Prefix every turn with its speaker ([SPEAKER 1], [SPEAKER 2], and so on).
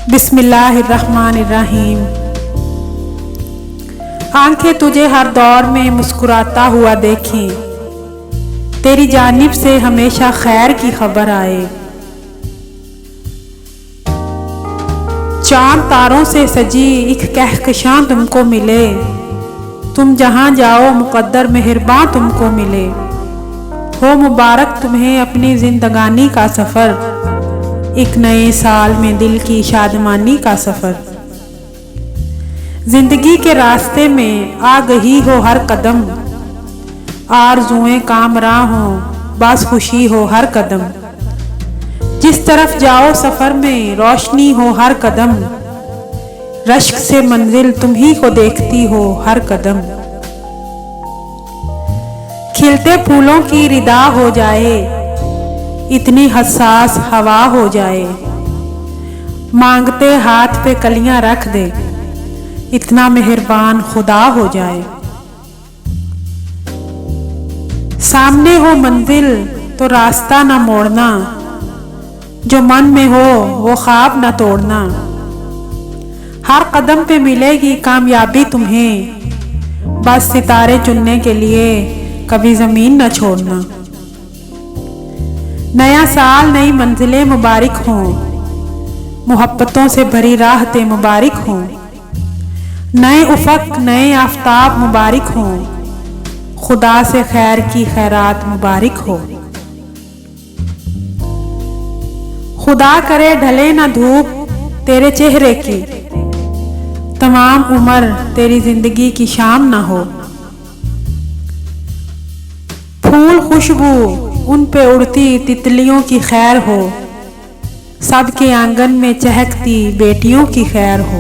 [SPEAKER 1] बिस्मिल्लाहिर्रहमानिर्रहीम। आंखें तुझे हर दौर में मुस्कुराता हुआ देखें, तेरी जानिब से हमेशा खैर की खबर आए। चांद तारों से सजी एक कहकशां तुमको मिले, तुम जहां जाओ मुकद्दर मेहरबां तुमको मिले। हो मुबारक तुम्हें अपनी जिंदगानी का सफ़र, एक नए साल में दिल की शादमानी का सफ़र। जिंदगी के रास्ते में आ गई हो हर कदम, आरज़ुएं कामरां हो बस खुशी हो हर कदम। जिस तरफ जाओ सफ़र में रोशनी हो हर कदम, रश्क से मंजिल तुम ही को देखती हो हर कदम। खिलते फूलों की रिदा हो जाए, इतनी हसास हवा हो जाए। मांगते हाथ पे कलियां रख दे, इतना मेहरबान खुदा हो जाए। सामने हो मंजिल तो रास्ता ना मोड़ना, जो मन में हो वो ख्वाब ना तोड़ना। हर कदम पे मिलेगी कामयाबी तुम्हें, बस सितारे चुनने के लिए कभी जमीन न छोड़ना। नया साल नई मंजिलें मुबारक हों, मोहब्बतों से भरी राहतें मुबारक हों। नए उफक नए आफताब मुबारक हों, खुदा से खैर की खैरात मुबारक हो। खुदा करे ढले ना धूप तेरे चेहरे की, तमाम उम्र तेरी जिंदगी की शाम ना हो। फूल खुशबू उन पे उड़ती तितलियों की खैर हो, सबके आंगन में चहकती बेटियों की खैर हो।